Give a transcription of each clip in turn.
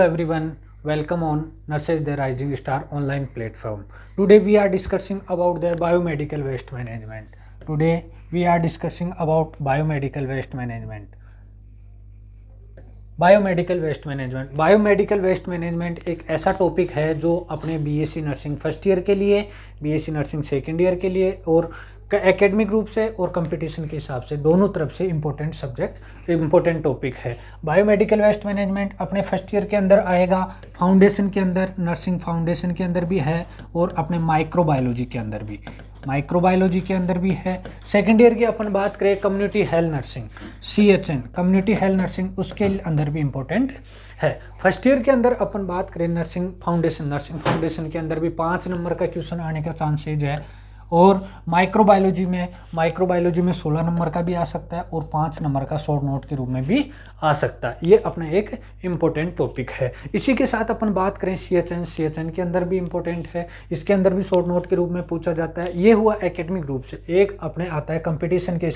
everyone, welcome on Nurses the Rising Star online platform. Today we are discussing about the biomedical waste management. Today we are discussing about biomedical waste management. Biomedical waste management एक ऐसा topic है जो अपने BSc nursing first year के लिए, BSc nursing second year के लिए और एकेडमिक रूप से और कंपटीशन के हिसाब से दोनों तरफ से इम्पोर्टेंट टॉपिक है। बायोमेडिकल वेस्ट मैनेजमेंट अपने फर्स्ट ईयर के अंदर आएगा, फाउंडेशन के अंदर, नर्सिंग फाउंडेशन के अंदर भी है और अपने माइक्रोबायोलॉजी के अंदर भी है। सेकेंड ईयर की अपन बात करें community health nursing, CHN community health nursing, उसके अंदर भी इम्पोर्टेंट है। फर्स्ट ईयर के अंदर अपन बात करें नर्सिंग फाउंडेशन के अंदर भी 5 नंबर का क्वेश्चन आने का चांसेज है और माइक्रोबायोलॉजी में 16 नंबर का भी आ सकता है और 5 नंबर का शॉर्ट नोट के रूप में भी आ सकता है। ये अपना एक इम्पोर्टेंट टॉपिक है। इसी के साथ अपन बात करें CHN के अंदर भी इम्पोर्टेंट है, इसके अंदर भी शॉर्ट नोट के रूप में पूछा जाता है। ये हुआ एकेडमिक रूप से। एक अपने आता है कंपटीशन के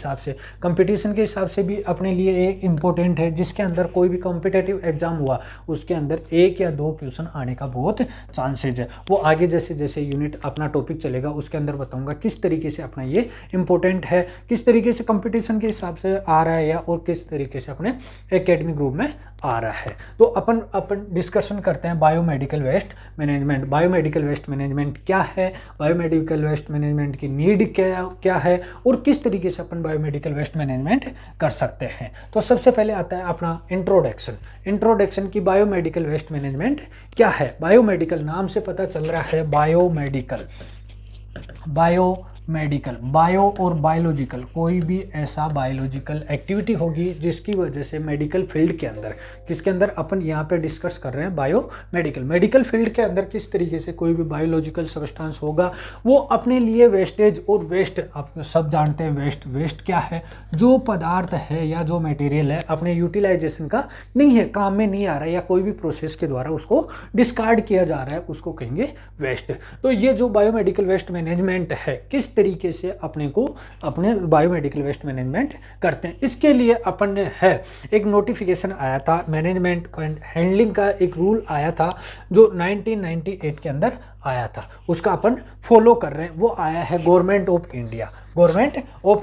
हिसाब से भी अपने लिए एक इम्पोर्टेंट है, जिसके अंदर कोई भी कॉम्पिटिटिव एग्जाम हुआ उसके अंदर 1 या 2 क्वेश्चन आने का बहुत चांसेज है। वो आगे जैसे जैसे यूनिट अपना टॉपिक चलेगा उसके अंदर बताऊंगा किस तरीके से अपना ये इम्पोर्टेंट है, किस तरीके से कंपटीशन के हिसाब से आ रहा है या और किस तरीके से अपने एकेडमिक ग्रुप में आ रहा है। तो अपन डिस्कशन करते हैं biomedical waste management. Biomedical waste management क्या है, बायोमेडिकल वेस्ट मैनेजमेंट की नीड क्या है और किस तरीके से अपन बायोमेडिकल वेस्ट मैनेजमेंट कर सकते हैं। तो सबसे पहले आता है अपना इंट्रोडक्शन की बायोमेडिकल वेस्ट मैनेजमेंट क्या है। बायोमेडिकल नाम से पता चल रहा है, बायो और बायोलॉजिकल, कोई भी ऐसा बायोलॉजिकल एक्टिविटी होगी जिसकी वजह से मेडिकल फील्ड के अंदर, किसके अंदर अपन यहाँ पे डिस्कस कर रहे हैं मेडिकल फील्ड के अंदर किस तरीके से कोई भी बायोलॉजिकल सब्सटेंस होगा वो अपने लिए वेस्टेज और वेस्ट, आप सब जानते हैं वेस्ट क्या है, जो पदार्थ है या जो मटेरियल है अपने यूटिलाइजेशन का नहीं है, काम में नहीं आ रहा है या कोई भी प्रोसेस के द्वारा उसको डिस्कार्ड किया जा रहा है, उसको कहेंगे वेस्ट। तो ये जो बायोमेडिकल वेस्ट मैनेजमेंट है किस तरीके से अपने बायोमेडिकल वेस्ट मैनेजमेंट करते हैं, इसके लिए अपन ने है एक नोटिफिकेशन आया था, मैनेजमेंट एंड हैंडलिंग का एक रूल आया था जो 1998 के अंदर आया था, उसका अपन फॉलो कर रहे हैं। वो आया है government of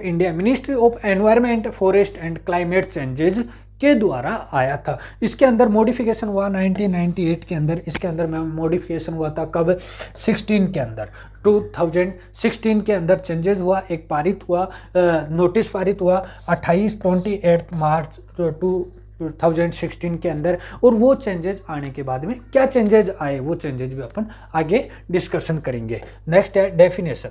India ministry of environment, forest and climate changes के द्वारा आया था। इसके अंदर मॉडिफिकेशन हुआ 1998 के अंदर। इसके अंदर में मॉडिफिकेशन हुआ था कब, 16 के अंदर, 2016 के अंदर चेंजेस हुआ, एक नोटिस पारित हुआ 28 मार्च 2016 के अंदर। और वो चेंजेस आने के बाद में क्या चेंजेस आए वो चेंजेस भी अपन आगे डिस्कशन करेंगे। नेक्स्ट है डेफिनेशन।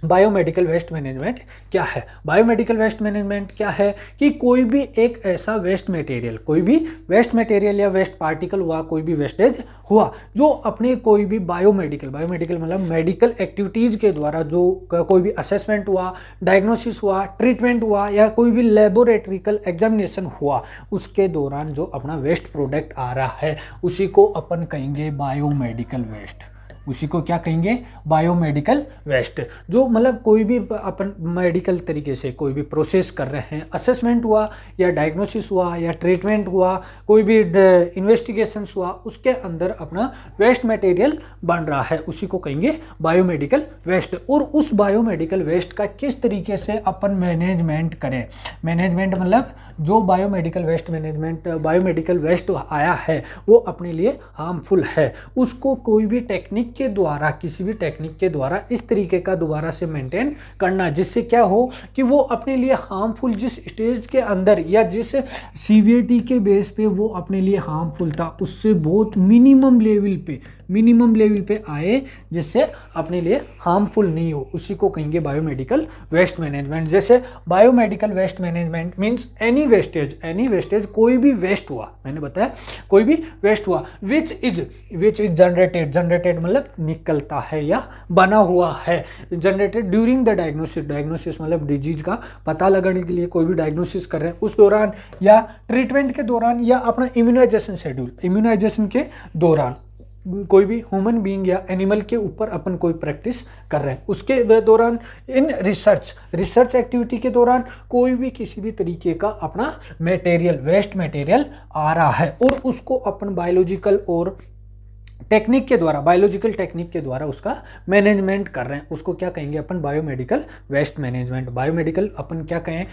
बायोमेडिकल वेस्ट मैनेजमेंट क्या है। बायोमेडिकल वेस्ट मैनेजमेंट क्या है कि कोई भी एक ऐसा वेस्ट मटेरियल या वेस्ट पार्टिकल हुआ, कोई भी वेस्टेज हुआ जो अपने कोई भी बायोमेडिकल मतलब मेडिकल एक्टिविटीज़ के द्वारा जो कोई भी असेसमेंट हुआ, डायग्नोसिस हुआ, ट्रीटमेंट हुआ या कोई भी लेबोरेटरिकल एग्जामिनेशन हुआ, उसके दौरान जो अपना वेस्ट प्रोडक्ट आ रहा है उसी को अपन कहेंगे बायोमेडिकल वेस्ट। उसी को क्या कहेंगे, बायोमेडिकल वेस्ट। जो मतलब कोई भी अपन मेडिकल तरीके से कोई भी प्रोसेस कर रहे हैं, असेसमेंट हुआ या डायग्नोसिस हुआ या ट्रीटमेंट हुआ, कोई भी इन्वेस्टिगेशंस हुआ, उसके अंदर अपना वेस्ट मटेरियल बन रहा है, उसी को कहेंगे बायोमेडिकल वेस्ट। और उस बायोमेडिकल वेस्ट का किस तरीके से अपन मैनेजमेंट करें। मैनेजमेंट मतलब जो बायोमेडिकल वेस्ट आया है वो अपने लिए हार्मफुल है, उसको कोई भी टेक्निक के द्वारा, किसी भी टेक्निक के द्वारा इस तरीके का दोबारा से मेंटेन करना जिससे क्या हो कि वो अपने लिए हार्मफुल, जिस स्टेज के अंदर या जिस सीवियरिटी के बेस पे वो अपने लिए हार्मफुल था उससे बहुत मिनिमम लेवल पे आए, जिससे अपने लिए हार्मफुल नहीं हो, उसी को कहेंगे बायोमेडिकल वेस्ट मैनेजमेंट। जैसे biomedical waste management means any wastage, कोई भी वेस्ट हुआ, मैंने बताया कोई भी वेस्ट हुआ विच इज जनरेटेड मतलब निकलता है या बना हुआ है, जनरेटेड ड्यूरिंग द डायग्नोसिस मतलब डिजीज का पता लगाने के लिए कोई भी डायग्नोसिस कर रहे हैं उस दौरान या ट्रीटमेंट के दौरान या अपना इम्यूनाइजेशन के दौरान कोई भी ह्यूमन बीइंग या एनिमल के ऊपर अपन कोई प्रैक्टिस कर रहे हैं, उसके दौरान इन रिसर्च एक्टिविटी के दौरान कोई भी किसी भी तरीके का अपना मटेरियल, वेस्ट मटेरियल आ रहा है और उसको अपन बायोलॉजिकल टेक्निक के द्वारा उसका मैनेजमेंट कर रहे हैं, उसको क्या कहेंगे अपन? Biomedical waste management. बायोमेडिकल अपन क्या कहें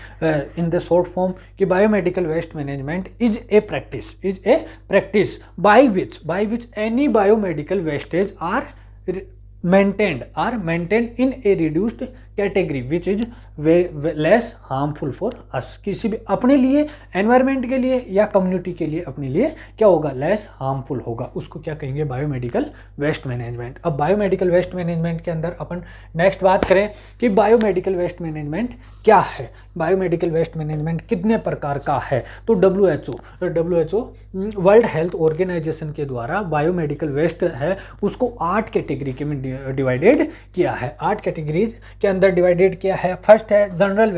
इन द शॉर्ट फॉर्म कि biomedical waste management is a practice by which any biomedical wastage are maintained in a reduced category which is less harmful for us। किसी भी अपने लिए, environment के लिए या कम्युनिटी के लिए अपने लिए क्या होगा? लेस हार्मफुल होगा, उसको क्या कहेंगे? Biomedical waste management. अब बायोमेडिकल वेस्ट मैनेजमेंट के अंदर अपन नेक्स्ट बात करें कि बायोमेडिकल वेस्ट मैनेजमेंट क्या है, बायोमेडिकल वेस्ट मैनेजमेंट कितने प्रकार का है। तो WHO वर्ल्ड हेल्थ ऑर्गेनाइजेशन के द्वारा बायोमेडिकल वेस्ट है उसको 8 कैटेगरी में डिवाइडेड किया है। 8 कैटेगरी के अंदर डिवाइडेड किया है। फर्स्ट है जनरल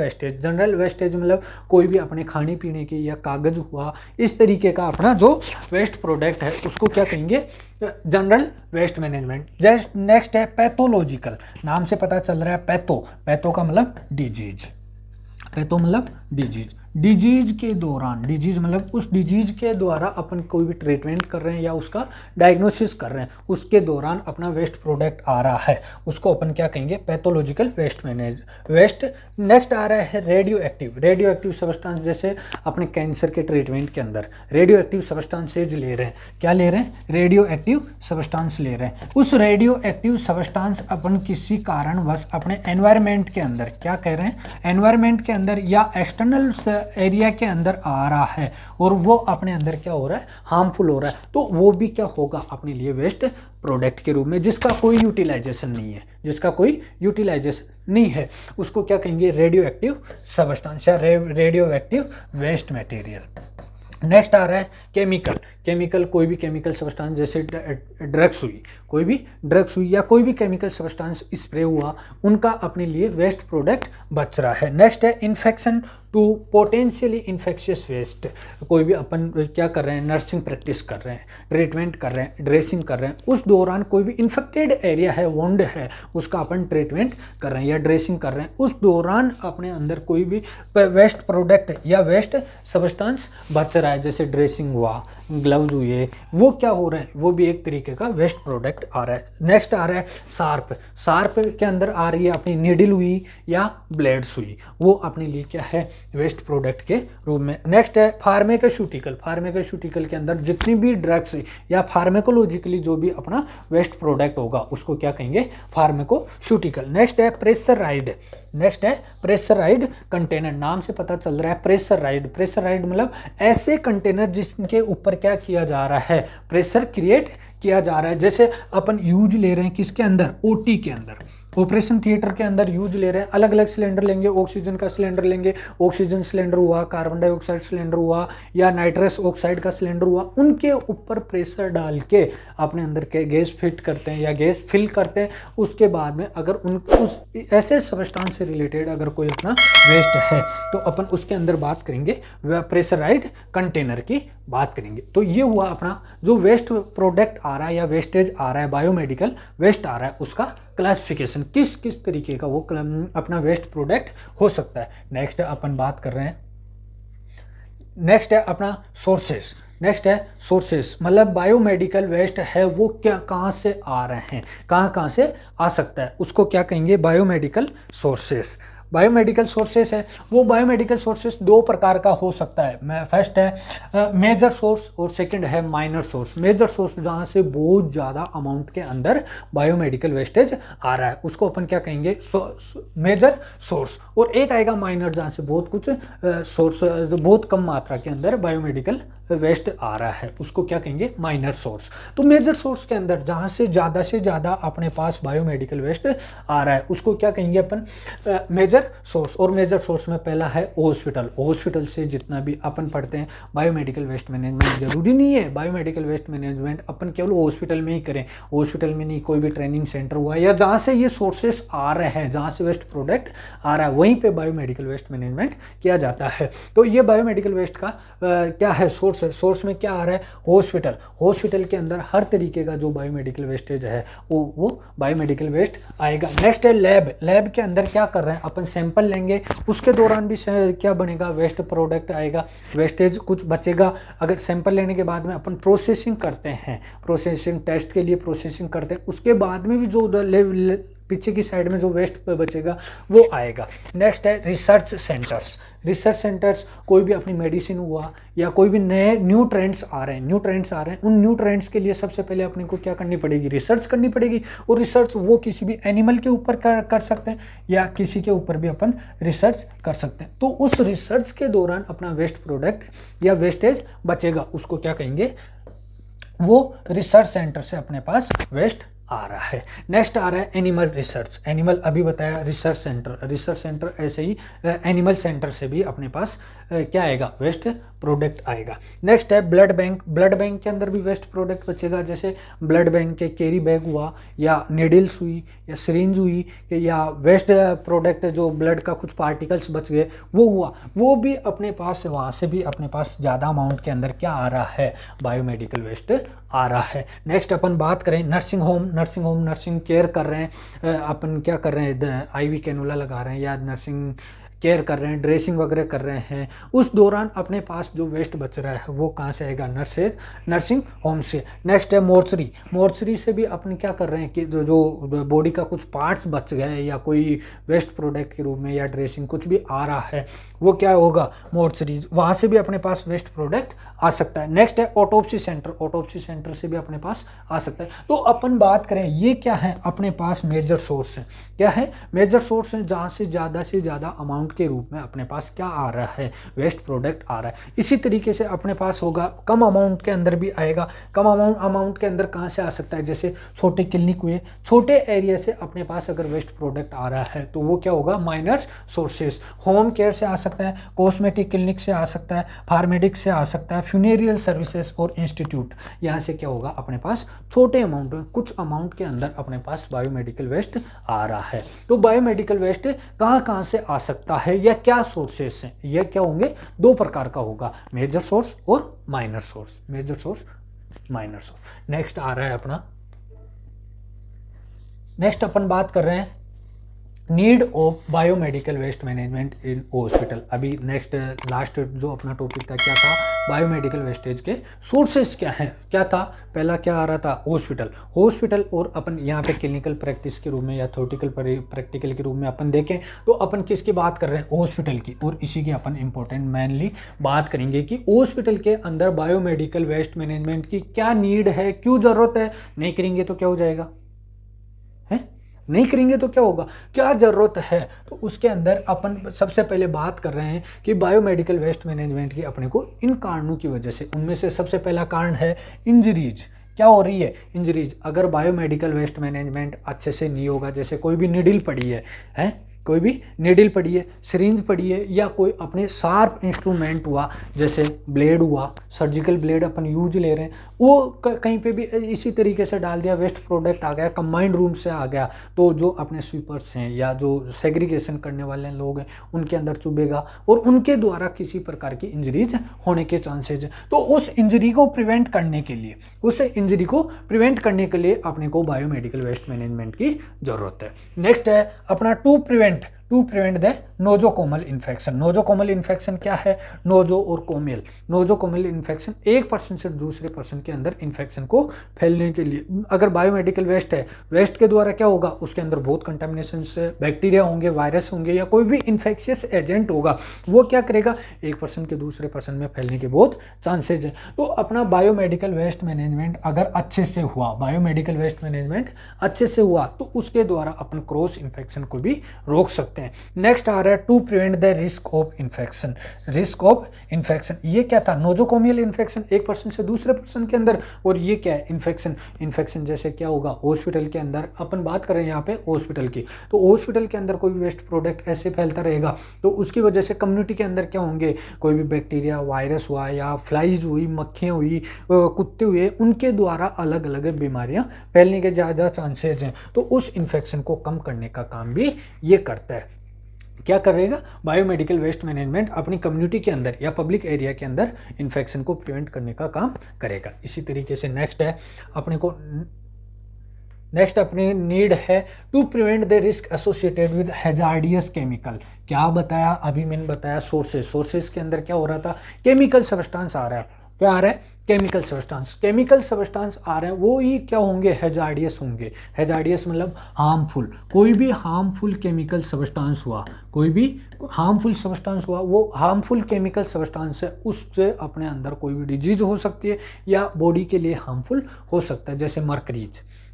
वेस्टेज मतलब कोई भी अपने खाने पीने के या कागज हुआ, इस तरीके का अपना जो वेस्ट प्रोडक्ट है उसको क्या कहेंगे? General waste management. Just next है पैथोलॉजिकल, नाम से पता चल रहा है पैथो का मतलब डिजीज, डिजीज के दौरान, डिजीज मतलब उस डिजीज के द्वारा अपन कोई भी ट्रीटमेंट कर रहे हैं या उसका डायग्नोसिस कर रहे हैं, उसके दौरान अपना वेस्ट प्रोडक्ट आ रहा है, उसको अपन क्या कहेंगे? Pathological waste. नेक्स्ट आ रहा है रेडियो एक्टिव सब्सटेंस। जैसे अपने कैंसर के ट्रीटमेंट के अंदर रेडियो एक्टिव सब्सटेंसेज ले रहे हैं, क्या ले रहे हैं? रेडियो एक्टिव सब्सटेंस ले रहे हैं। उस रेडियो एक्टिव सब्सटेंस अपन किसी कारणवश अपने एनवायरनमेंट के अंदर, क्या कह रहे हैं? एनवायरनमेंट के अंदर या एक्सटर्नल एरिया के अंदर आ रहा है और वो अपने अंदर क्या हो रहा है? हार्मफुल हो रहा है, तो वो भी क्या होगा? अपने लिए वेस्ट प्रोडक्ट के रूप में, जिसका कोई यूटिलाइजेशन नहीं है, उसको क्या कहेंगे? रेडियो एक्टिव सब्सटेंस या radioactive waste material. Next आ रहा है केमिकल, कोई भी केमिकल सब्सटेंस, जैसे ड्रग्स हुई या कोई भी केमिकल सब्सटेंस स्प्रे हुआ, उनका अपने लिए वेस्ट प्रोडक्ट बच रहा है। नेक्स्ट है infection to potentially infectious waste, कोई भी अपन क्या कर रहे हैं? नर्सिंग प्रैक्टिस कर रहे हैं, ट्रीटमेंट कर रहे हैं, ड्रेसिंग कर रहे हैं, उस दौरान कोई भी इन्फेक्टेड एरिया है, वुंड है, उसका अपन ट्रीटमेंट कर रहे हैं या ड्रेसिंग कर रहे हैं, उस दौरान अपने अंदर कोई भी वेस्ट प्रोडक्ट या वेस्ट सब्सटेंस बच रहा है, जैसे ड्रेसिंग हुआ, ग्लव्स हुए, वो क्या हो रहा है? वो भी एक तरीके का वेस्ट प्रोडक्ट आ रहा है। नेक्स्ट आ रहा है शार्प के अंदर आ रही है अपनी नीडल हुई या ब्लेड्स हुई, वो अपने लिए क्या है? वेस्ट प्रोडक्ट के रूप में। नेक्स्ट है फार्मास्यूटिकल के अंदर जितनी भी ड्रग्स या फार्माकोलॉजिकली जो भी अपना वेस्ट प्रोडक्ट होगा, उसको क्या कहेंगे? फार्माकोस्यूटिकल। नेक्स्ट है प्रेशराइड कंटेनर, नाम से पता चल रहा है प्रेशराइड मतलब ऐसे कंटेनर जिसके ऊपर क्या किया जा रहा है? प्रेशर क्रिएट किया जा रहा है। जैसे अपन यूज ले रहे हैं किसके अंदर? ओटी के अंदर, ऑपरेशन थिएटर के अंदर यूज ले रहे हैं, अलग अलग सिलेंडर लेंगे, ऑक्सीजन का सिलेंडर लेंगे, ऑक्सीजन सिलेंडर हुआ, कार्बन डाइऑक्साइड सिलेंडर हुआ या नाइट्रस ऑक्साइड का सिलेंडर हुआ, उनके ऊपर प्रेशर डाल के अपने अंदर के गैस फिट करते हैं या गैस फिल करते हैं। उसके बाद में अगर उस ऐसे सब्सटेंस से रिलेटेड अगर कोई अपना वेस्ट है तो अपन उसके अंदर बात करेंगे, प्रेशराइड कंटेनर की बात करेंगे। तो ये हुआ अपना जो वेस्ट प्रोडक्ट आ रहा है या वेस्टेज आ रहा है, बायोमेडिकल वेस्ट आ रहा है, उसका क्लासिफिकेशन, किस तरीके का वो अपना वेस्ट प्रोडक्ट हो सकता है। नेक्स्ट अपन बात कर रहे हैं, नेक्स्ट है अपना सोर्सेस मतलब बायोमेडिकल वेस्ट है वो क्या, कहाँ से आ रहे हैं, कहाँ से आ सकता है, उसको क्या कहेंगे? बायोमेडिकल सोर्सेस है। वो बायोमेडिकल सोर्सेस 2 प्रकार का हो सकता है। फर्स्ट है मेजर सोर्स और सेकंड है माइनर सोर्स। मेजर सोर्स जहाँ से बहुत ज़्यादा अमाउंट के अंदर बायोमेडिकल वेस्टेज आ रहा है, उसको अपन क्या कहेंगे? Major source. और एक आएगा माइनर, जहाँ से बहुत कम मात्रा के अंदर बायोमेडिकल वेस्ट आ रहा है, उसको क्या कहेंगे? Minor source. तो मेजर सोर्स के अंदर जहाँ से ज़्यादा अपने पास बायोमेडिकल वेस्ट आ रहा है, उसको क्या कहेंगे अपन? Major source. और मेजर सोर्स में पहला है हॉस्पिटल से जितना भी अपन पढ़ते हैं बायोमेडिकल वेस्ट मैनेजमेंट, जरूरी नहीं है बायोमेडिकल वेस्ट मैनेजमेंट अपन केवल हॉस्पिटल में ही करें, हॉस्पिटल में नहीं, कोई भी ट्रेनिंग सेंटर हुआ या जहाँ से ये सोर्सेस आ रहे हैं, जहाँ से वेस्ट प्रोडक्ट आ रहा है, वहीं पे बायोमेडिकल वेस्ट मैनेजमेंट किया जाता है। तो ये बायोमेडिकल वेस्ट का क्या है? सोर्स सोर्स है, सोर्स में क्या आ रहा है, हॉस्पिटल, हॉस्पिटल के अंदर हर तरीके का जो बायोमेडिकल वेस्टेज है वो बायोमेडिकल वेस्ट आएगा। नेक्स्ट है लैब, लैब के अंदर क्या कर रहे हैं अपन, सैंपल लेंगे, उसके दौरान भी क्या बनेगा, वेस्ट प्रोडक्ट आएगा, वेस्टेज कुछ बचेगा। अगर सैंपल लेने के बाद में अपन प्रोसेसिंग करते हैं, प्रोसेसिंग टेस्ट के लिए प्रोसेसिंग करते हैं, उसके बाद में भी जो पीछे की साइड में जो वेस्ट बचेगा वो आएगा। नेक्स्ट है रिसर्च सेंटर्स, रिसर्च सेंटर्स कोई भी अपनी मेडिसिन हुआ या कोई भी नए न्यू ट्रेंड्स आ रहे हैं, न्यू ट्रेंड्स आ रहे हैं, उन न्यू ट्रेंड्स के लिए सबसे पहले अपने को क्या करनी पड़ेगी, रिसर्च करनी पड़ेगी। और रिसर्च वो किसी भी एनिमल के ऊपर कर सकते हैं या किसी के ऊपर भी अपन रिसर्च कर सकते हैं। तो उस रिसर्च के दौरान अपना वेस्ट प्रोडक्ट या वेस्टेज बचेगा, उसको क्या कहेंगे, वो रिसर्च सेंटर से अपने पास वेस्ट आ रहा है। नेक्स्ट आ रहा है एनिमल रिसर्च, एनिमल अभी बताया रिसर्च सेंटर, रिसर्च सेंटर ऐसे ही एनिमल सेंटर से भी अपने पास क्या आएगा, वेस्ट प्रोडक्ट आएगा। नेक्स्ट है ब्लड बैंक, ब्लड बैंक के अंदर भी वेस्ट प्रोडक्ट बचेगा, जैसे ब्लड बैंक के कैरी बैग हुआ या नीडल्स हुई या सिरिंज हुई या वेस्ट प्रोडक्ट जो ब्लड का कुछ पार्टिकल्स बच गए वो हुआ, वो भी अपने पास, वहाँ से भी अपने पास ज़्यादा अमाउंट के अंदर क्या आ रहा है, बायोमेडिकल वेस्ट आ रहा है। नेक्स्ट अपन बात करें nursing home, nursing home nursing care कर रहे हैं, अपन क्या कर रहे हैं, IV कैनुला लगा रहे हैं या नर्सिंग केयर कर रहे हैं, ड्रेसिंग वगैरह कर रहे हैं, उस दौरान अपने पास जो वेस्ट बच रहा है वो कहाँ से आएगा, नर्सिंग होम से। नेक्स्ट है मोर्चरी, मोर्चरी से भी अपन क्या कर रहे हैं कि जो बॉडी का कुछ पार्ट्स बच गए या कोई वेस्ट प्रोडक्ट के रूप में या ड्रेसिंग कुछ भी आ रहा है वो क्या होगा, मोर्चरी, वहाँ से भी अपने पास वेस्ट प्रोडक्ट आ सकता है। नेक्स्ट है ऑटोप्सी सेंटर, ऑटोप्सी सेंटर से भी अपने पास आ सकता है। तो अपन बात करें ये क्या है, अपने पास मेजर सोर्स है, क्या है, मेजर सोर्स है जहाँ से ज़्यादा अमाउंट के रूप में अपने पास क्या आ रहा है, वेस्ट प्रोडक्ट आ रहा है। इसी तरीके से अपने पास होगा कम अमाउंट के अंदर भी आएगा, कम अमाउंट के अंदर कहाँ से आ सकता है, जैसे छोटे क्लिनिक हुए, छोटे एरिया से अपने पास अगर वेस्ट प्रोडक्ट आ रहा है तो वो क्या होगा, माइनर सोर्सेस। होम केयर से आ सकता है, कॉस्मेटिक क्लिनिक से आ सकता है, फार्मेडिक से आ सकता है, फ्यूनेरियल सर्विसेज और इंस्टीट्यूट, यहाँ से क्या होगा अपने पास छोटे अमाउंट में, कुछ अमाउंट के अंदर अपने पास बायोमेडिकल वेस्ट आ रहा है। तो बायोमेडिकल वेस्ट कहाँ से आ सकता है या क्या सोर्सेस हैं, यह क्या होंगे, दो प्रकार का होगा, मेजर सोर्स और minor source, major source minor source. Next आ रहा है अपना, नेक्स्ट अपन बात कर रहे हैं need of biomedical waste management in hospital. अभी नेक्स्ट लास्ट जो अपना टॉपिक था क्या था, बायोमेडिकल वेस्टेज के सोर्सेस क्या हैं, क्या था, पहला क्या आ रहा था, हॉस्पिटल, हॉस्पिटल और अपन यहाँ पे क्लिनिकल प्रैक्टिस के रूप में या थ्योरेटिकल प्रैक्टिकल के रूप में अपन देखें तो अपन किसकी बात कर रहे हैं, हॉस्पिटल की। और इसी की अपन इंपॉर्टेंट मेनली बात करेंगे कि हॉस्पिटल के अंदर बायोमेडिकल वेस्ट मैनेजमेंट की क्या नीड है, क्यों ज़रूरत है, नहीं करेंगे तो क्या हो जाएगा, नहीं करेंगे तो क्या होगा, क्या ज़रूरत है। तो उसके अंदर अपन सबसे पहले बात कर रहे हैं कि बायोमेडिकल वेस्ट मैनेजमेंट की अपने को इन कारणों की वजह से, उनमें से सबसे पहला कारण है इंजरीज। क्या हो रही है, इंजरीज। अगर बायोमेडिकल वेस्ट मैनेजमेंट अच्छे से नहीं होगा, जैसे कोई भी नीडल पड़ी है कोई भी नीडल पड़ी है, सिरिंज पड़ी है या कोई अपने शार्प इंस्ट्रूमेंट हुआ, जैसे ब्लेड हुआ, सर्जिकल ब्लेड अपन यूज ले रहे हैं, वो कहीं पे भी इसी तरीके से डाल दिया, वेस्ट प्रोडक्ट आ गया, कंबाइंड रूम से आ गया, तो जो अपने स्वीपर्स हैं या जो सेग्रीगेशन करने वाले लोग हैं उनके अंदर चुभेगा और उनके द्वारा किसी प्रकार की इंजरीज होने के चांसेज है। तो उस इंजरी को प्रिवेंट करने के लिए, उस इंजरी को प्रिवेंट करने के लिए अपने को बायोमेडिकल वेस्ट मैनेजमेंट की ज़रूरत है। नेक्स्ट है अपना to prevent the nosocomial infection. Nosocomial infection क्या है, नोजो और कोमियल, नोजोकोमल इन्फेक्शन एक पर्सन से दूसरे पर्सन के अंदर इन्फेक्शन को फैलने के लिए, अगर बायोमेडिकल वेस्ट है, वेस्ट के द्वारा क्या होगा, उसके अंदर बहुत कंटामिनेशन से बैक्टीरिया होंगे, वायरस होंगे या कोई भी इन्फेक्शियस एजेंट होगा, वो क्या करेगा, एक पर्सन के दूसरे पर्सन में फैलने के बहुत चांसेज है। तो अपना बायोमेडिकल वेस्ट मैनेजमेंट अगर अच्छे से हुआ, बायोमेडिकल वेस्ट मैनेजमेंट अच्छे से हुआ तो उसके द्वारा अपन क्रॉस इन्फेक्शन को भी रोक सकते हैं। नेक्स्ट आ रहा है to prevent the risk of infection. Risk of infection ये क्या था, नोजोकोमियल इन्फेक्शन एक पर्सन से दूसरे पर्सन के अंदर, और ये क्या है, इन्फेक्शन जैसे क्या होगा, हॉस्पिटल के अंदर अपन बात करें यहाँ पे हॉस्पिटल की, तो हॉस्पिटल के अंदर कोई भी वेस्ट प्रोडक्ट ऐसे फैलता रहेगा तो उसकी वजह से कम्युनिटी के अंदर क्या होंगे, कोई भी बैक्टीरिया, वायरस हुआ या फ्लाइज हुई, मक्खियाँ हुई, कुत्ते हुए, उनके द्वारा अलग अलग बीमारियाँ फैलने के ज़्यादा चांसेज हैं। तो उस इन्फेक्शन को कम करने का काम भी ये करता है। क्या करेगा, बायोमेडिकल वेस्ट मैनेजमेंट अपनी कम्युनिटी के अंदर या पब्लिक एरिया के अंदर इन्फेक्शन को प्रिवेंट करने का काम करेगा। इसी तरीके से नेक्स्ट अपनी नीड है to prevent the risk associated with hazardous chemical. क्या बताया, अभी मैंने बताया सोर्सेज के अंदर क्या हो रहा था, केमिकल सब्सटेंस आ रहा है, क्या आ रहा है, केमिकल सब्सटेंस आ रहे हैं, वो ही क्या होंगे, हैजार्डियस होंगे। हैजार्डियस मतलब हार्मफुल, कोई भी हार्मफुल केमिकल सब्सटेंस हुआ, वो हार्मफुल केमिकल सब्सटेंस है, उससे अपने अंदर कोई भी डिजीज हो सकती है या बॉडी के लिए हार्मफुल हो सकता है। जैसे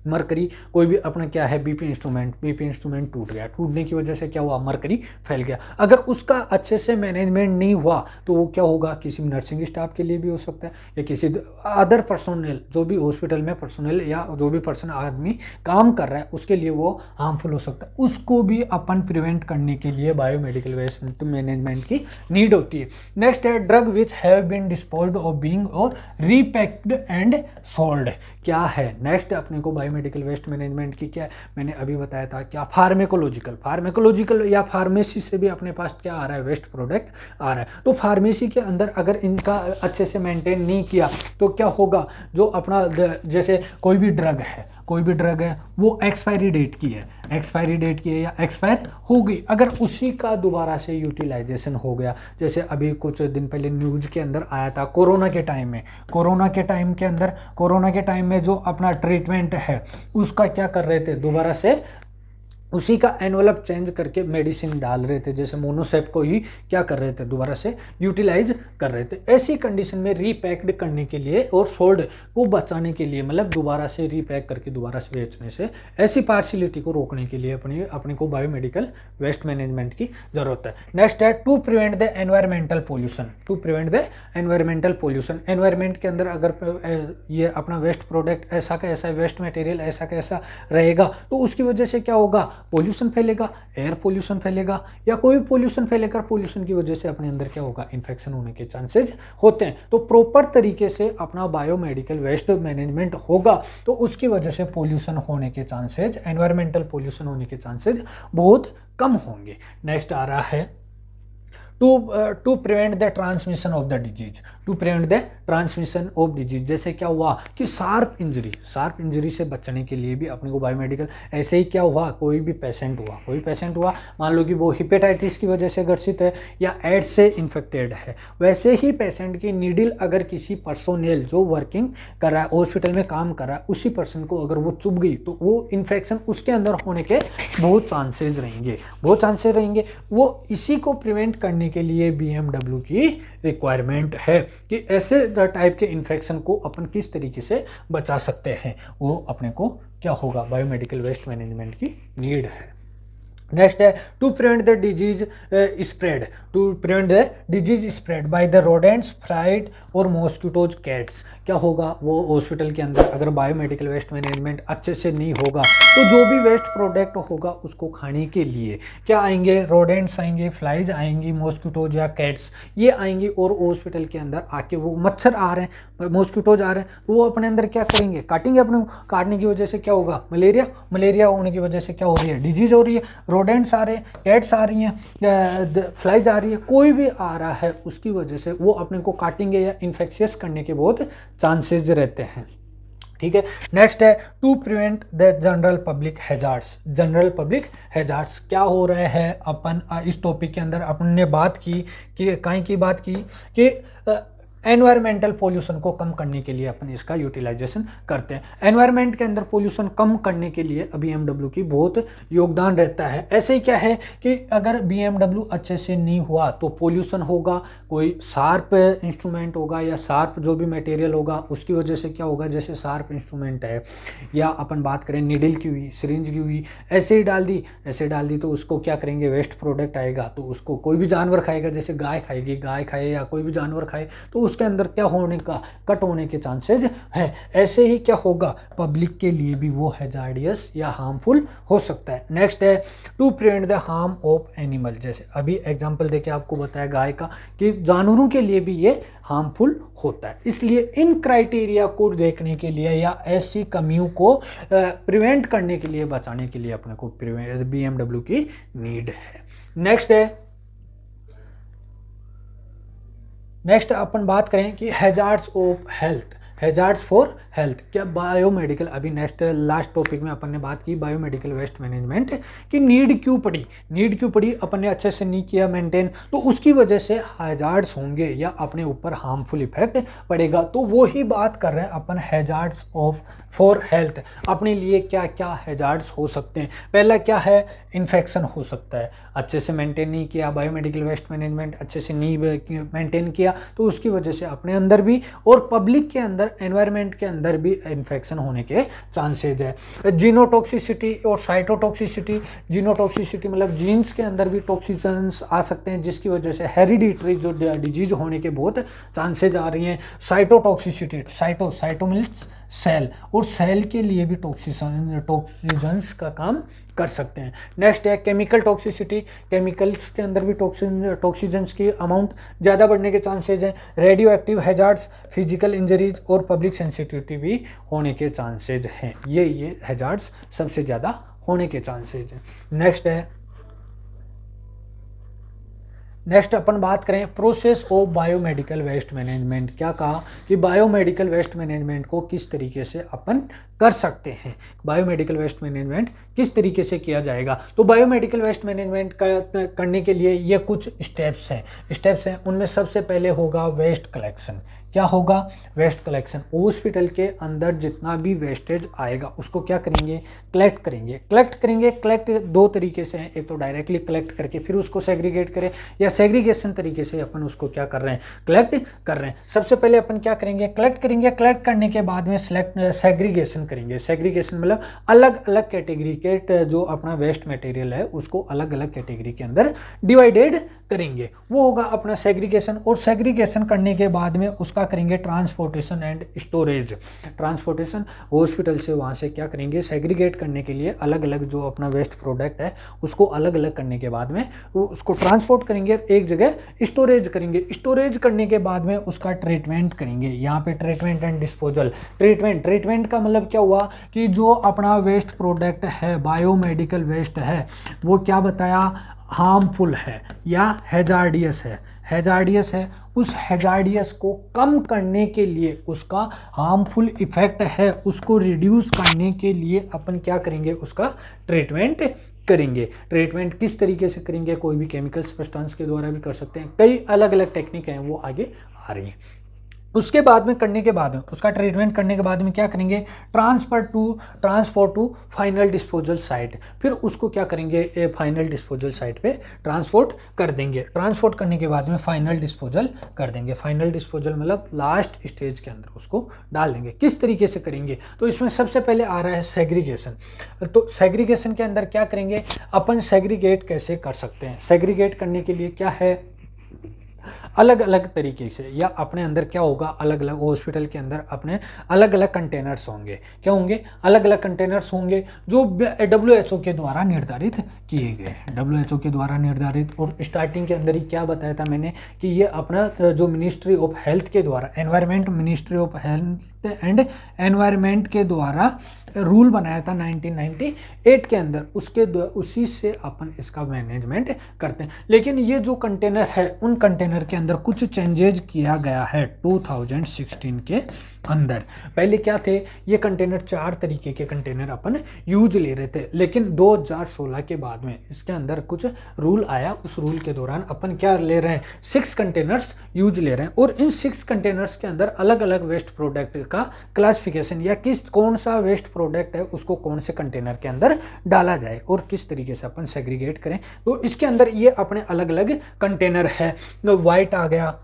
मरकरी कोई भी अपना क्या है, बीपी इंस्ट्रूमेंट टूट गया, टूटने की वजह से क्या हुआ, मरकरी फैल गया। अगर उसका अच्छे से मैनेजमेंट नहीं हुआ तो वो क्या होगा, किसी नर्सिंग स्टाफ के लिए भी हो सकता है या किसी अदर पर्सोनल, जो भी हॉस्पिटल में पर्सोनल या जो भी पर्सन आदमी काम कर रहा है उसके लिए वो हार्मफुल हो सकता है। उसको भी अपन प्रिवेंट करने के लिए बायोमेडिकल वेस्ट मैनेजमेंट की नीड होती है। नेक्स्ट है drug which have been disposed of being और रीपैक्ड एंड सोल्ड। क्या है नेक्स्ट अपने को बायोमेडिकल वेस्ट मैनेजमेंट की, क्या मैंने अभी बताया था, क्या फार्मेकोलॉजिकल या फार्मेसी से भी अपने पास क्या आ रहा है, वेस्ट प्रोडक्ट आ रहा है। तो फार्मेसी के अंदर अगर इनका अच्छे से मेंटेन नहीं किया तो क्या होगा, जो अपना जैसे कोई भी ड्रग है वो एक्सपायरी डेट की है या एक्सपायर हो गई, अगर उसी का दोबारा से यूटिलाइजेशन हो गया, जैसे अभी कुछ दिन पहले न्यूज के अंदर आया था कोरोना के टाइम में जो अपना ट्रीटमेंट है उसका क्या कर रहे थे, दोबारा से उसी का एनवलप चेंज करके मेडिसिन डाल रहे थे, जैसे मोनोसेप को ही क्या कर रहे थे, दोबारा से यूटिलाइज कर रहे थे। ऐसी कंडीशन में रीपैक्ड करने के लिए और सोल्ड को बचाने के लिए, मतलब दोबारा से रीपैक करके दोबारा से बेचने से ऐसी पार्शियलिटी को रोकने के लिए अपने को बायोमेडिकल वेस्ट मैनेजमेंट की जरूरत है। नेक्स्ट है to prevent the environmental pollution. Environment के अंदर अगर ये अपना वेस्ट प्रोडक्ट ऐसा का ऐसा, वेस्ट मटेरियल ऐसा का ऐसा रहेगा तो उसकी वजह से क्या होगा, पोल्यूशन फैलेगा, एयर पोल्यूशन फैलेगा या कोई भी पोल्यूशन फैलेगा, पोल्यूशन की वजह से अपने अंदर क्या होगा, इन्फेक्शन होने के चांसेस होते हैं। तो प्रॉपर तरीके से अपना बायोमेडिकल वेस्ट मैनेजमेंट होगा तो उसकी वजह से पोल्यूशन होने के चांसेस, एनवायरमेंटल पोल्यूशन होने के चांसेस बहुत कम होंगे। नेक्स्ट आ रहा है to prevent the transmission of disease. जैसे क्या हुआ कि शार्प इंजरी से बचने के लिए भी अपने को बायोमेडिकल, ऐसे ही क्या हुआ, कोई पेशेंट हुआ, मान लो कि वो हेपेटाइटिस की वजह से ग्रसित है या एड्स से इन्फेक्टेड है, वैसे ही पेशेंट की नीडल अगर किसी पर्सोनेल जो वर्किंग कर रहा है, हॉस्पिटल में काम कर रहा है, उसी पर्सन को अगर वो चुभ गई तो वो इन्फेक्शन उसके अंदर होने के बहुत चांसेस रहेंगे। वो इसी को प्रिवेंट करने के लिए बीएमडब्ल्यू की रिक्वायरमेंट है कि ऐसे टाइप के इन्फेक्शन को अपन किस तरीके से बचा सकते हैं, वो अपने को क्या होगा, बायोमेडिकल वेस्ट मैनेजमेंट की नीड है। नेक्स्ट है to prevent the disease spread by the rodents, fried और मॉस्किटोज, कैट्स। क्या होगा, वो हॉस्पिटल के अंदर अगर बायोमेडिकल वेस्ट मैनेजमेंट अच्छे से नहीं होगा तो जो भी वेस्ट प्रोडक्ट होगा उसको खाने के लिए क्या आएंगे, रोडेंट्स आएंगे, फ्लाइज आएंगी, मॉस्किटोज या कैट्स ये आएंगी और हॉस्पिटल के अंदर आके वो मच्छर आ रहे हैं, मॉस्किटोज आ रहे हैं, तो वो अपने अंदर क्या करेंगे, काटेंगे अपने को, काटने की वजह से क्या होगा, मलेरिया होने की वजह से क्या हो रही है, डिजीज हो रही है, रोडेंट्स आ रहे हैं, कैट्स आ रही हैं, फ्लाइज आ रही है, कोई भी आ रहा है उसकी वजह से वो अपने को काटेंगे या इन्फेक्शियस करने के बहुत चांसेस रहते हैं। ठीक है। नेक्स्ट है to prevent the general public hazards. क्या हो रहा है, अपन इस टॉपिक के अंदर अपन ने बात की कि एनवायरमेंटल पोल्यूशन को कम करने के लिए अपन इसका यूटिलाइजेशन करते हैं। एनवायरमेंट के अंदर पोल्यूशन कम करने के लिए बीएमडब्ल्यू की बहुत योगदान रहता है। ऐसे ही क्या है कि अगर बीएमडब्ल्यू अच्छे से नहीं हुआ तो पोल्यूशन होगा, कोई शार्प इंस्ट्रूमेंट होगा या शार्प जो भी मटेरियल होगा उसकी वजह से क्या होगा, जैसे शार्प इंस्ट्रूमेंट है या अपन बात करें नीडल की हुई, सिरिंज की हुई, ऐसे डाल दी तो उसको क्या करेंगे, वेस्ट प्रोडक्ट आएगा तो उसको कोई भी जानवर खाएगा, जैसे गाय खाए या कोई भी जानवर खाए तो उसके अंदर क्या होने का, कट होने के चांसेस हैं। ऐसे ही क्या होगा, पब्लिक के लिए भी वो हैजार्डियस या हार्मफुल हो सकता है। नेक्स्ट है to prevent the harm of animal. जैसे अभी एग्जांपल देके आपको बताया गाय का कि जानवरों के लिए भी ये हार्मफुल होता है। इसलिए इन क्राइटेरिया को देखने के लिए या ऐसी कमियों को प्रिवेंट करने के लिए, बचाने के लिए अपने को बीएमडब्ल्यू की नीड है। नेक्स्ट अपन बात करें कि hazards of health, hazards for health. क्या बायोमेडिकल, अभी नेक्स्ट लास्ट टॉपिक में अपन ने बात की बायोमेडिकल वेस्ट मैनेजमेंट की नीड क्यों पड़ी, अपन ने अच्छे से नहीं किया मेंटेन, तो उसकी वजह से हैजार्ड्स होंगे या अपने ऊपर हार्मफुल इफेक्ट पड़ेगा। तो वो ही बात कर रहे हैं अपन हैजार्ड्स ऑफ फॉर हेल्थ, अपने लिए क्या क्या हैजार्ड्स हो सकते हैं। पहला क्या है, इन्फेक्शन हो सकता है, अच्छे से मेंटेन नहीं किया, बायोमेडिकल वेस्ट मैनेजमेंट अच्छे से नहीं मेंटेन किया, तो उसकी वजह से अपने अंदर भी और पब्लिक के अंदर, एनवायरनमेंट के अंदर भी इन्फेक्शन होने के चांसेज है। जीनोटॉक्सिसिटी और साइटोटॉक्सिसिटी, जीनोटॉक्सिसिटी मतलब जीन्स के अंदर भी टॉक्सिजन्स आ सकते हैं, जिसकी वजह से हेरिडिटरी जो डिजीज होने के बहुत चांसेज आ रही हैं। साइटोटॉक्सिसिटी, साइटो मीन्स सेल, और सेल के लिए भी टॉक्सिजन्स का काम कर सकते हैं। नेक्स्ट है केमिकल टॉक्सिसिटी, केमिकल्स के अंदर भी टॉक्सिजन्स की अमाउंट ज़्यादा बढ़ने के चांसेज हैं। Radio active hazards, physical injuries और पब्लिक सेंसिटिविटी भी होने के चांसेज हैं। ये हैजार्ड्स सबसे ज़्यादा होने के चांसेज हैं। नेक्स्ट अपन बात करें process of biomedical waste management. क्या कहा कि बायोमेडिकल वेस्ट मैनेजमेंट को किस तरीके से अपन कर सकते हैं, बायोमेडिकल वेस्ट मैनेजमेंट किस तरीके से किया जाएगा। तो बायोमेडिकल वेस्ट मैनेजमेंट करने के लिए ये कुछ स्टेप्स हैं। उनमें सबसे पहले होगा वेस्ट कलेक्शन। क्या होगा, वेस्ट कलेक्शन। हॉस्पिटल के अंदर जितना भी वेस्टेज आएगा उसको क्या करेंगे, कलेक्ट करेंगे। कलेक्ट दो तरीके से हैं, एक तो डायरेक्टली कलेक्ट करके फिर उसको सेग्रीगेट करें, या सेग्रीगेशन तरीके से अपन उसको क्या कर रहे हैं, कलेक्ट कर रहे हैं। सबसे पहले अपन क्या करेंगे, कलेक्ट करने के बाद में सेग्रीगेशन करेंगे। सेग्रीगेशन मतलब अलग अलग कैटेगरी के जो अपना वेस्ट मटेरियल है उसको अलग अलग कैटेगरी के अंदर डिवाइडेड करेंगे, वो होगा अपना सेग्रीगेशन। और सेग्रीगेशन करने के बाद में उसका करेंगे transportation and storage. Transportation, hospital से वहाँ से क्या करेंगे, सेग्रीगेट करने के लिए अलग अलग जो अपना वेस्ट प्रोडक्ट है उसको अलग अलग करने के बाद में उसको ट्रांसपोर्ट करेंगे, एक जगह स्टोरेज करेंगे। स्टोरेज करने के बाद में उसका ट्रीटमेंट करेंगे। यहाँ पे ट्रीटमेंट एंड डिस्पोजल। ट्रीटमेंट का मतलब क्या हुआ कि जो अपना वेस्ट प्रोडक्ट है, बायोमेडिकल वेस्ट है, वो क्या बताया, हार्मफुल है या हैजार्डियस है। उस हैजार्डियस को कम करने के लिए, उसका हार्मफुल इफेक्ट है उसको रिड्यूस करने के लिए अपन क्या करेंगे, उसका ट्रीटमेंट करेंगे। ट्रीटमेंट किस तरीके से करेंगे, कोई भी केमिकल सब्सटेंस के द्वारा भी कर सकते हैं, कई अलग अलग टेक्निक हैं वो आगे आ रही हैं। उसके बाद में करने के बाद में उसका ट्रीटमेंट करने के बाद में क्या करेंगे, transport to final disposal site. फिर उसको क्या करेंगे, फाइनल डिस्पोजल साइट पे ट्रांसपोर्ट कर देंगे। ट्रांसपोर्ट करने के बाद में फाइनल डिस्पोजल कर देंगे। फाइनल डिस्पोजल मतलब लास्ट स्टेज के अंदर उसको डाल देंगे। किस तरीके से करेंगे, तो इसमें सबसे पहले आ रहा है सेग्रीगेशन। तो सेग्रीगेशन के अंदर क्या करेंगे, अपन सेग्रीगेट कैसे कर सकते हैं। सेग्रीगेट करने के लिए क्या है, अलग अलग तरीके से, या अपने अंदर क्या होगा, अलग अलग हॉस्पिटल के अंदर अपने अलग अलग कंटेनर्स होंगे। क्या होंगे, अलग अलग कंटेनर्स होंगे जो WHO के द्वारा निर्धारित किए गए। WHO के द्वारा निर्धारित। और स्टार्टिंग के अंदर ही क्या बताया था मैंने कि ये अपना जो मिनिस्ट्री ऑफ हेल्थ के द्वारा, ministry of health and environment के द्वारा रूल बनाया था 1998 के अंदर, उसी से अपन इसका मैनेजमेंट करते हैं। लेकिन ये जो कंटेनर है, उन कंटेनर के अंदर कुछ चेंजेज किया गया है 2016 के अंदर। पहले क्या थे, ये कंटेनर 4 तरीके के कंटेनर अपन यूज ले रहे थे, लेकिन 2016 के बाद में इसके अंदर कुछ रूल आया। उस रूल के दौरान अपन क्या ले रहे हैं, 6 कंटेनर्स यूज ले रहे हैं। और इन 6 कंटेनर्स के अंदर अलग अलग वेस्ट प्रोडक्ट का क्लासिफिकेशन, या कौन सा वेस्ट प्रोडक्ट है उसको कौन से कंटेनर के अंदर डाला जाए और किस तरीके से अपन सेग्रीगेट करें। तो इसके अंदर ये अपने अलग अलग कंटेनर है। वाइट आ गया,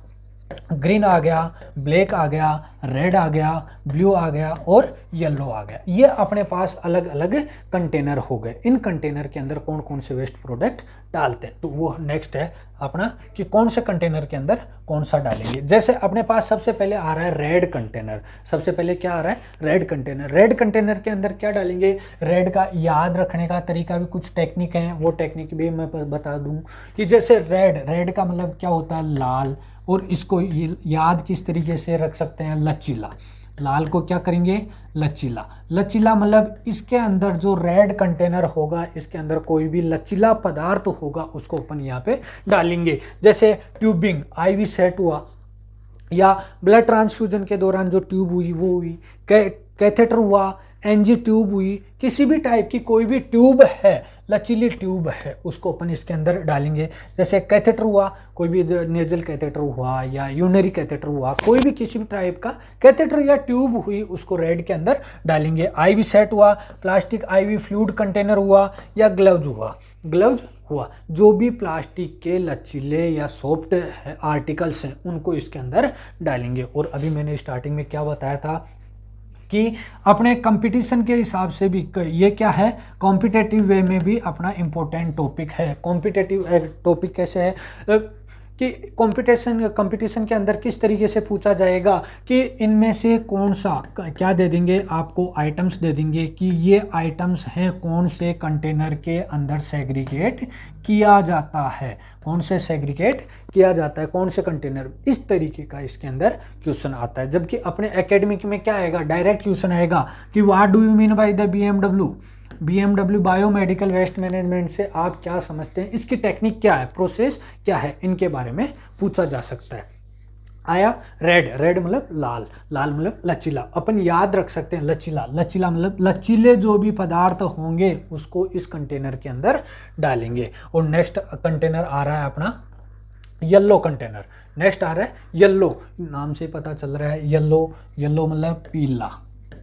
ग्रीन आ गया, ब्लैक आ गया, रेड आ गया, ब्लू आ गया और येलो आ गया। ये अपने पास अलग अलग कंटेनर हो गए। इन कंटेनर के अंदर कौन कौन से वेस्ट प्रोडक्ट डालते हैं, तो वो नेक्स्ट है अपना कि कौन से कंटेनर के अंदर कौन सा डालेंगे। जैसे अपने पास सबसे पहले आ रहा है रेड कंटेनर। सबसे पहले क्या आ रहा है, रेड कंटेनर। रेड कंटेनर के अंदर क्या डालेंगे, रेड का याद रखने का तरीका भी कुछ टेक्निक है, वो टेक्निक भी मैं बता दूं कि जैसे रेड का मतलब क्या होता है, लाल। और इसको याद किस तरीके से रख सकते हैं, लचीला। लाल को क्या करेंगे, लचीला। लचीला मतलब इसके अंदर जो रेड कंटेनर होगा, इसके अंदर कोई भी लचीला पदार्थ होगा उसको अपन यहाँ पे डालेंगे। जैसे ट्यूबिंग, आईवी सेट हुआ, या ब्लड ट्रांसफ्यूजन के दौरान जो ट्यूब हुई वो हुई, कैथेटर हुआ, एनजी ट्यूब हुई, किसी भी टाइप की कोई भी ट्यूब है, लचीली ट्यूब है, उसको अपन इसके अंदर डालेंगे। जैसे कैथेटर हुआ, कोई भी नेजल कैथेटर हुआ या यूनरी कैथेटर हुआ, कोई भी किसी भी टाइप का कैथेटर या ट्यूब हुई उसको रेड के अंदर डालेंगे। आईवी सेट हुआ, प्लास्टिक आईवी फ्लूइड कंटेनर हुआ, या ग्लव्स हुआ, जो भी प्लास्टिक के लचीले या सॉफ्ट आर्टिकल्स हैं उनको इसके अंदर डालेंगे। और अभी मैंने स्टार्टिंग में क्या बताया था कि अपने कंपटीशन के हिसाब से भी ये क्या है, कॉम्पिटेटिव वे में भी अपना इम्पोर्टेंट टॉपिक है। कॉम्पिटेटिव टॉपिक कैसे है कि कंपटीशन के अंदर किस तरीके से पूछा जाएगा कि इनमें से कौन सा, क्या दे देंगे आपको, आइटम्स दे देंगे कि ये आइटम्स हैं कौन से कंटेनर के अंदर सेग्रीगेट किया जाता है, कौन से सेग्रीगेट किया जाता है, कौन से कंटेनर, इस तरीके का इसके अंदर क्वेश्चन आता है। जबकि अपने एकेडमिक में क्या आएगा, डायरेक्ट क्वेश्चन आएगा कि what do you mean by the BMW biomedical waste management से आप क्या समझते हैं, इसकी टेक्निक क्या है, प्रोसेस क्या है, इनके बारे में पूछा जा सकता है। आया रेड मतलब लाल मतलब लचीला, अपन याद रख सकते हैं लचीला मतलब लचीले जो भी पदार्थ होंगे उसको इस कंटेनर के अंदर डालेंगे। और नेक्स्ट कंटेनर आ रहा है अपना येलो कंटेनर। नेक्स्ट आ रहा है येलो, नाम से पता चल रहा है येलो मतलब पीला,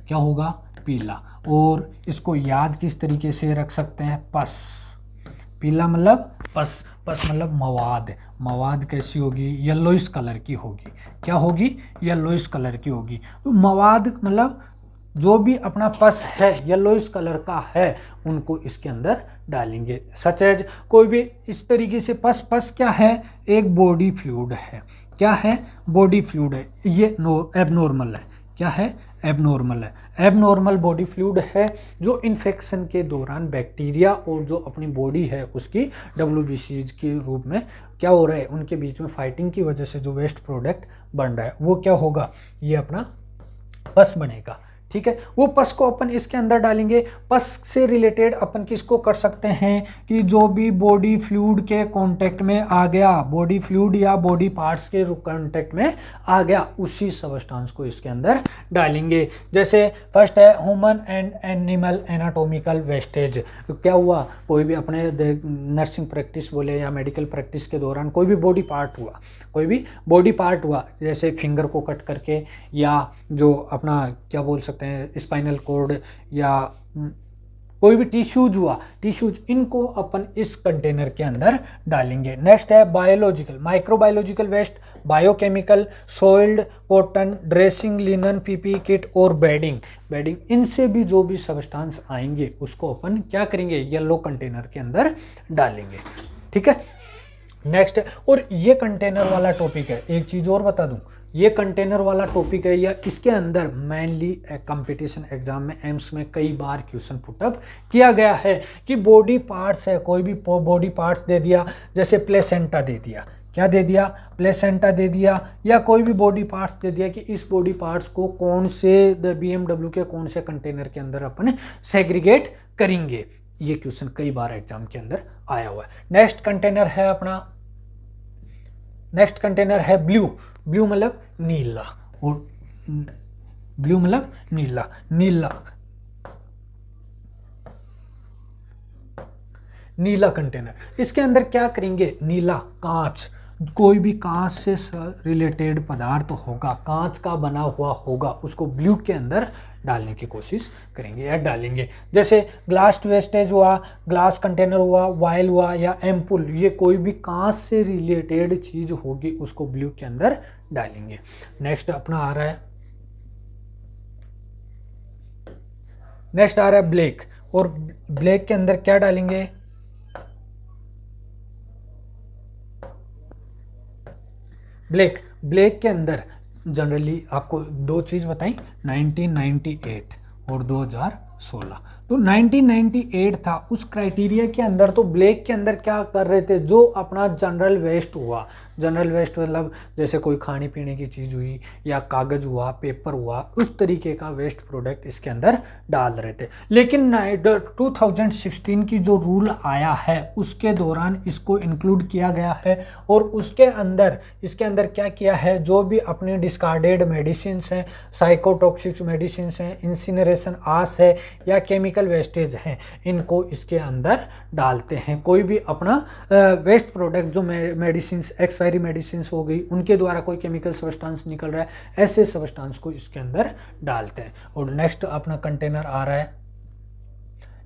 क्या होगा, पीला। और इसको याद किस तरीके से रख सकते हैं, पस, पीला मतलब पस मतलब मवाद कैसी होगी, येलोइश कलर की होगी, क्या होगी, येलोइश कलर की होगी। तो मवाद मतलब जो भी अपना पस है येलोइश कलर का है उनको इसके अंदर डालेंगे। सच एज कोई भी इस तरीके से पस क्या है, एक बॉडी फ्लूइड है, क्या है, बॉडी फ्लूइड है, ये एबनॉर्मल है, क्या है, एबनॉर्मल है, एबनॉर्मल बॉडी फ्लूइड है जो इन्फेक्शन के दौरान बैक्टीरिया और जो अपनी बॉडी है उसकी WBCs के रूप में क्या हो रहा है, उनके बीच में फाइटिंग की वजह से जो वेस्ट प्रोडक्ट बन रहा है वो क्या होगा, ये अपना पस बनेगा। ठीक है, वो पस को अपन इसके अंदर डालेंगे। पस से रिलेटेड अपन किसको कर सकते हैं कि जो भी बॉडी फ्लूइड के कांटेक्ट में आ गया, बॉडी फ्लूइड या बॉडी पार्ट्स के कांटेक्ट में आ गया, उसी सब्सटेंस को इसके अंदर डालेंगे। जैसे फर्स्ट है human and animal anatomical wastage. तो क्या हुआ, कोई भी अपने नर्सिंग प्रैक्टिस बोले या मेडिकल प्रैक्टिस के दौरान कोई भी बॉडी पार्ट हुआ, जैसे फिंगर को कट करके या जो अपना क्या बोल सकते हैं स्पाइनल कॉर्ड या कोई भी टिश्यूज, इनको अपन इस कंटेनर के अंदर डालेंगे। नेक्स्ट है biological, microbiological waste, biochemical, soiled cotton, dressing, linen, PP kit और बेडिंग, इनसे भी जो भी सब्सटेंस आएंगे उसको अपन क्या करेंगे, येलो कंटेनर के अंदर डालेंगे। ठीक है, नेक्स्ट, और ये कंटेनर वाला टॉपिक है, एक चीज़ और बता दूं, ये कंटेनर वाला टॉपिक है या इसके अंदर मेनली कंपटीशन एग्जाम में एम्स में कई बार क्वेश्चन पुटअप किया गया है कि बॉडी पार्ट्स है, कोई भी बॉडी पार्ट्स दे दिया, जैसे प्लेसेंटा दे दिया, क्या दे दिया, प्लेसेंटा दे दिया, या कोई भी बॉडी पार्ट्स दे दिया कि इस बॉडी पार्ट्स को कौन से BMW के कौन से कंटेनर के अंदर अपन सेग्रीगेट करेंगे। ये क्वेश्चन कई बार एग्जाम के अंदर आया हुआ है। नेक्स्ट कंटेनर है अपना, नेक्स्ट कंटेनर है ब्लू मतलब नीला, और ब्लू मतलब नीला कंटेनर। इसके अंदर क्या करेंगे, नीला कांच, कोई भी कांच से रिलेटेड पदार्थ होगा, कांच का बना हुआ होगा, उसको ब्लू के अंदर डालने की कोशिश करेंगे या डालेंगे। जैसे ग्लास वेस्टेज हुआ, ग्लास कंटेनर हुआ, वायल हुआ या एम्पुल, ये कोई भी कांच से रिलेटेड चीज होगी उसको ब्लू के अंदर डालेंगे। नेक्स्ट अपना आ रहा है ब्लैक, और ब्लैक के अंदर क्या डालेंगे, ब्लैक के अंदर जनरली आपको दो चीज़ बताई, 1998 और 2000 16। तो 1998 था, उस क्राइटेरिया के अंदर तो ब्लैक के अंदर क्या कर रहे थे, जो अपना जनरल वेस्ट हुआ, जनरल वेस्ट मतलब जैसे कोई खाने पीने की चीज़ हुई या कागज़ हुआ, पेपर हुआ, उस तरीके का वेस्ट प्रोडक्ट इसके अंदर डाल रहे थे। लेकिन 2016 की जो रूल आया है उसके दौरान इसको इंक्लूड किया गया है और उसके अंदर इसके अंदर क्या किया है, जो भी अपने डिस्कार्डेड मेडिसिन हैं, साइकोटॉक्सिक मेडिसिन हैं, इंसिनरेशन आस है या केमिकल वेस्टेज हैं, इनको इसके अंदर डालते हैं। कोई भी अपना वेस्ट प्रोडक्ट जो मेडिसिन एक्सपायरी मेडिसिन हो गई, उनके द्वारा कोई केमिकल सब्सटेंस निकल रहा है, ऐसे सब्सटेंस को इसके अंदर डालते हैं। और नेक्स्ट अपना कंटेनर आ रहा है,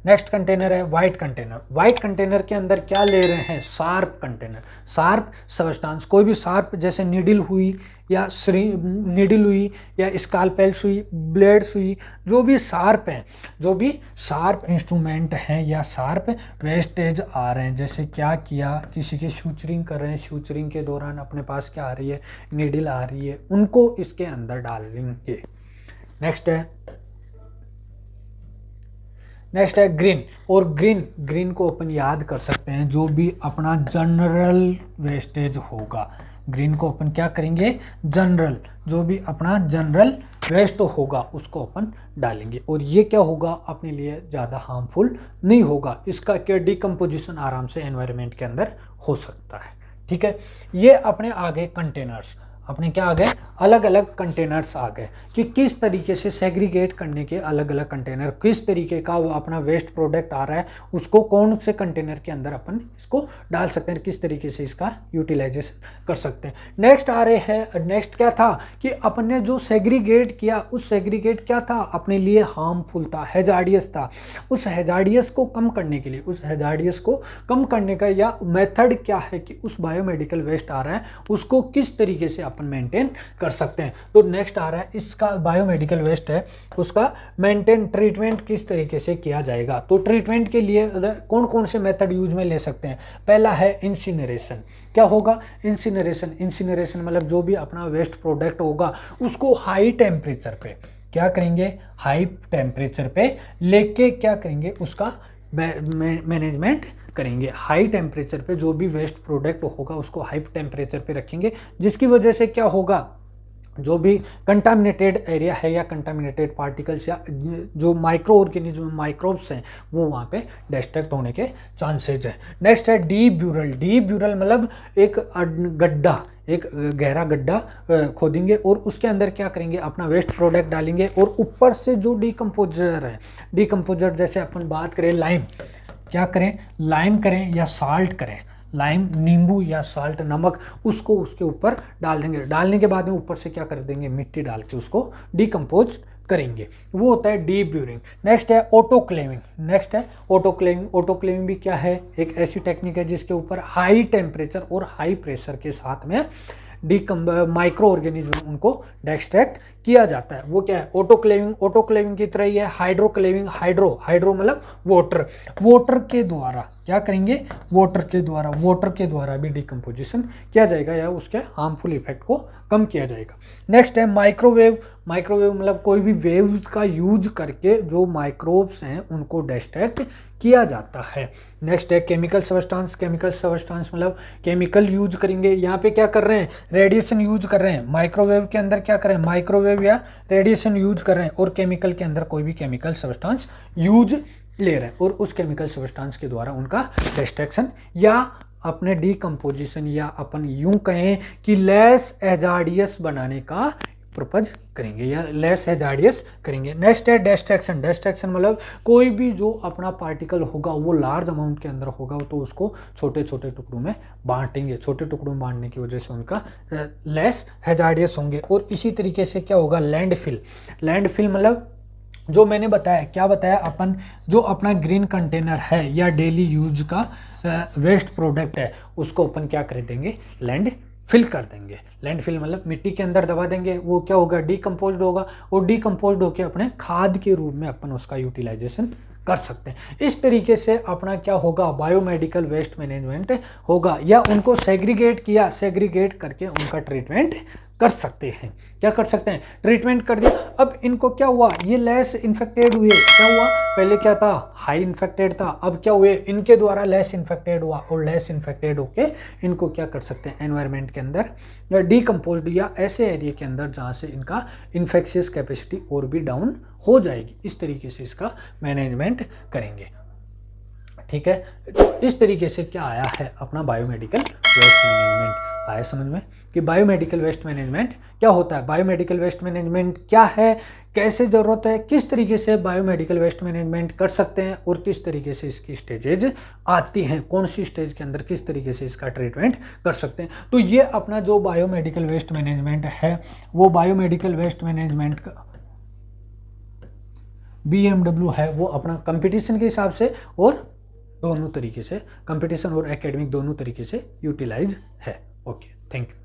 नेक्स्ट कंटेनर है वाइट कंटेनर। वाइट कंटेनर के अंदर क्या ले रहे हैं, शार्प कंटेनर, शार्प सब्सटेंस, कोई भी शार्प जैसे नीडल हुई या नीडल हुई या स्कालपेल्स हुई, ब्लेड्स हुई, जो भी शार्प हैं, जो भी शार्प इंस्ट्रूमेंट हैं या शार्प वेस्टेज आ रहे हैं, जैसे क्या किया, किसी के शूचरिंग कर रहे हैं, शूचरिंग के दौरान अपने पास क्या आ रही है, नीडल आ रही है, उनको इसके अंदर डालेंगे। नेक्स्ट है ग्रीन। और ग्रीन को अपन याद कर सकते हैं, जो भी अपना जनरल वेस्टेज होगा, ग्रीन को अपन क्या करेंगे, जनरल, जो भी अपना जनरल वेस्ट होगा उसको अपन डालेंगे। और ये क्या होगा, अपने लिए ज़्यादा हार्मफुल नहीं होगा, इसका क्या डिकम्पोजिशन आराम से एनवायरनमेंट के अंदर हो सकता है। ठीक है, ये अपने आगे कंटेनर्स, अपने क्या आ गए, अलग अलग कंटेनर्स आ गए कि किस तरीके से सेग्रीगेट करने के अलग अलग कंटेनर, किस तरीके का वो अपना वेस्ट प्रोडक्ट आ रहा है उसको कौन से कंटेनर के अंदर अपन इसको डाल सकते हैं, किस तरीके से इसका यूटिलाइजेशन कर सकते हैं। नेक्स्ट आ रहे हैं, नेक्स्ट क्या था कि अपन ने जो सेग्रीगेट किया, उस सेग्रीगेट क्या था, अपने लिए हार्मफुल था, हैजार्डियस था। उस हैजार्डियस को कम करने के लिए, उस हैजार्डियस को कम करने का या मेथड क्या है कि उस बायोमेडिकल वेस्ट आ रहा है उसको किस तरीके से अपन मेंटेन कर सकते हैं। तो नेक्स्ट आ रहा है, इसका बायोमेडिकल वेस्ट है उसका मेंटेन, ट्रीटमेंट किस तरीके से किया जाएगा। तो ट्रीटमेंट के लिए कौन कौन से मेथड यूज में ले सकते हैं। पहला है इंसिनरेशन। क्या होगा, इंसिनरेशन मतलब जो भी अपना वेस्ट प्रोडक्ट होगा उसको हाई टेम्परेचर पे क्या करेंगे, हाई टेम्परेचर पे लेके क्या करेंगे, उसका मैनेजमेंट करेंगे। हाई टेम्परेचर पे जो भी वेस्ट प्रोडक्ट होगा उसको हाई टेम्परेचर पे रखेंगे, जिसकी वजह से क्या होगा, जो भी कंटामिनेटेड एरिया है या कंटामिनेटेड पार्टिकल्स या जो माइक्रो ऑर्गेनिज्म माइक्रोब्स हैं वो वहाँ पे डिस्ट्रैक्ट होने के चांसेज हैं। नेक्स्ट है डीब्यूरल। डीब्यूरल मतलब एक गड्ढा, एक गहरा गड्ढा खोदेंगे और उसके अंदर क्या करेंगे, अपना वेस्ट प्रोडक्ट डालेंगे और ऊपर से जो डिकम्पोजर है, डिकम्पोजर जैसे अपन बात करें लाइम, क्या करें, लाइम करें या साल्ट करें, लाइम नींबू या साल्ट नमक, उसको उसके ऊपर डाल देंगे। डालने के बाद में ऊपर से क्या कर देंगे, मिट्टी डाल के उसको डिकम्पोज करेंगे, वो होता है डीब्यूरिंग। नेक्स्ट है ऑटोक्लेविंग। नेक्स्ट है ऑटोक्लेविंग। ऑटोक्लेविंग भी क्या है, एक ऐसी टेक्निक है जिसके ऊपर हाई टेम्परेचर और हाई प्रेशर के साथ में माइक्रो ऑर्गेनिज्म उनको डिस्ट्रैक्ट किया जाता है। वो क्या है, ऑटोक्लेविंग। ऑटोक्लेविंग की तरह ही है हाइड्रोक्लेविंग। हाइड्रो मतलब वाटर के द्वारा क्या करेंगे, वाटर के द्वारा भी डिकम्पोजिशन किया जाएगा या उसके हार्मफुल इफेक्ट को कम किया जाएगा। नेक्स्ट है माइक्रोवेव। माइक्रोवेव मतलब कोई भी वेव्स का यूज करके जो माइक्रोब्स हैं उनको डिस्ट्रैक्ट किया जाता है। नेक्स्ट है केमिकल सब्सटेंस। केमिकल सब्सटेंस मतलब केमिकल यूज करेंगे, यहाँ पे क्या कर रहे हैं, रेडिएशन यूज कर रहे हैं। माइक्रोवेव के अंदर क्या करें, माइक्रोवेव या रेडिएशन यूज कर रहे हैं, और केमिकल के अंदर कोई भी केमिकल सब्सटेंस यूज ले रहे हैं और उस केमिकल सब्सटेंस के द्वारा उनका डिस्ट्रैक्शन या अपने डिकम्पोजिशन या अपन यूं कहें कि लेस हैजार्डियस बनाने का प्रपोज करेंगे या लेस हैजार्डियस करेंगे। नेक्स्ट है डिस्ट्रैक्शन। डिस्ट्रैक्शन मतलब कोई भी जो अपना पार्टिकल होगा वो लार्ज अमाउंट के अंदर होगा तो उसको छोटे छोटे टुकड़ों में बांटेंगे। छोटे टुकड़ों में बांटने की वजह से उनका लेस हैजार्डियस होंगे। और इसी तरीके से क्या होगा, लैंडफिल। लैंडफिल मतलब जो मैंने बताया, क्या बताया अपन, जो अपना ग्रीन कंटेनर है या डेली यूज का वेस्ट प्रोडक्ट है उसको अपन क्या कर देंगे, लैंड फिल कर देंगे। लैंडफिल मतलब मिट्टी के अंदर दबा देंगे, वो क्या होगा, डिकम्पोज्ड होगा और डिकम्पोज्ड होकर अपने खाद के रूप में अपन उसका यूटिलाइजेशन कर सकते हैं। इस तरीके से अपना क्या होगा, बायोमेडिकल वेस्ट मैनेजमेंट होगा या उनको सेग्रीगेट किया, सेग्रीगेट करके उनका ट्रीटमेंट कर सकते हैं। क्या कर सकते हैं? ट्रीटमेंट कर दिया। अब इनको क्या हुआ, ये लेस इन्फेक्टेड हुए, क्या हुआ, पहले क्या था, हाई इन्फेक्टेड था, अब क्या हुए, इनके द्वारा लेस इन्फेक्टेड हुआ, और लेस इन्फेक्टेड होके इनको क्या कर सकते हैं, एनवायरनमेंट के अंदर डीकम्पोज्ड या ऐसे एरिया के अंदर जहाँ से इनका इन्फेक्शियस कैपेसिटी और भी डाउन हो जाएगी। इस तरीके से इसका मैनेजमेंट करेंगे। ठीक है, तो इस तरीके से क्या आया है अपना बायोमेडिकल वेस्ट मैनेजमेंट। आया समझ में कि बायोमेडिकल वेस्ट मैनेजमेंट क्या होता है, बायोमेडिकल वेस्ट मैनेजमेंट क्या है, कैसे ज़रूरत है, किस तरीके से बायोमेडिकल वेस्ट मैनेजमेंट कर सकते हैं, और किस तरीके से इसकी स्टेजेज आती हैं, कौन सी स्टेज के अंदर किस तरीके से इसका ट्रीटमेंट कर सकते हैं। तो ये अपना जो बायोमेडिकल वेस्ट मैनेजमेंट है वो बायोमेडिकल वेस्ट मैनेजमेंट का BMW है, वो अपना कंपटीशन के हिसाब से और दोनों तरीके से, कंपटीशन और एकेडमिक दोनों तरीके से यूटिलाइज है। Okay, thank you.